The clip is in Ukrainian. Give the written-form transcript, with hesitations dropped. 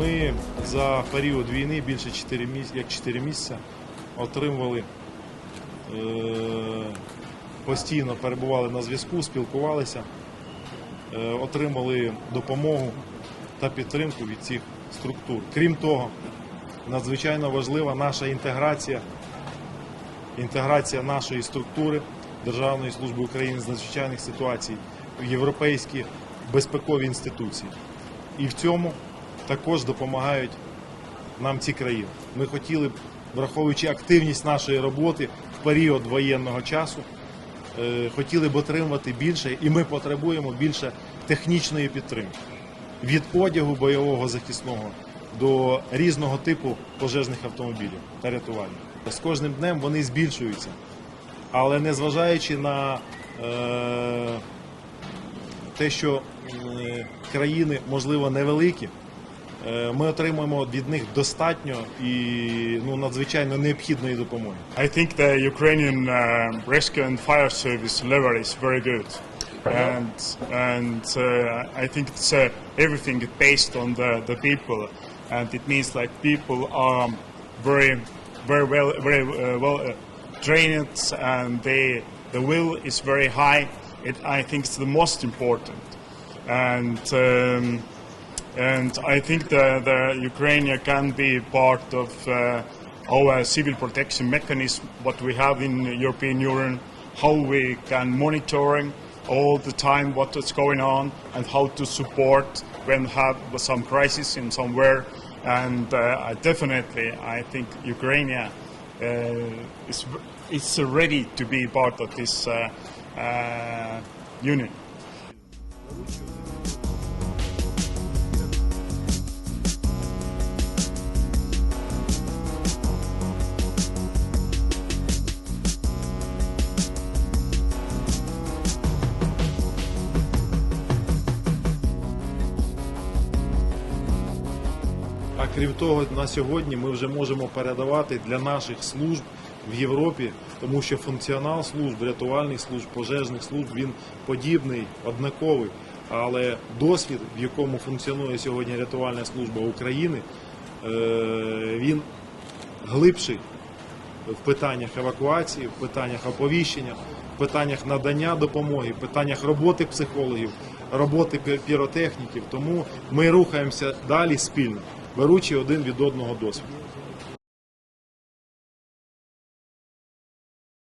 Ми за період війни більше 4 місяці отримували, постійно перебували на зв'язку, спілкувалися, отримали допомогу та підтримку від цих структур. Крім того, надзвичайно важлива наша інтеграція нашої структури Державної служби України з надзвичайних ситуацій в європейські безпекові інституції. І в цьому також допомагають нам ці країни. Ми хотіли б, враховуючи активність нашої роботи в період воєнного часу, хотіли б отримати більше, і ми потребуємо більше технічної підтримки. Від одягу бойового захисного до різного типу пожежних автомобілів та рятувальних. З кожним днем вони збільшуються, але незважаючи на те, що країни, можливо, невеликі, ми отримуємо від них достатньо і надзвичайно необхідної допомоги. I think the Ukrainian rescue and fire service level is very good, and I think it's everything is based on the people, and it means like people are very well trained, and the will is very high. I think it's the most important, and I think the Ukraine can be part of our civil protection mechanism, what we have in European Union, how we can monitoring all the time what is going on and how to support when have some crisis in somewhere. And definitely, I think Ukraine is ready to be part of this union. А крім того, на сьогодні ми вже можемо передавати для наших служб в Європі, тому що функціонал служб, рятувальних служб, пожежних служб, він подібний, однаковий. Але досвід, в якому функціонує сьогодні рятувальна служба України, він глибший в питаннях евакуації, в питаннях оповіщення, в питаннях надання допомоги, в питаннях роботи психологів, роботи піротехніків. Тому ми рухаємося далі спільно, беручи один від одного досвід.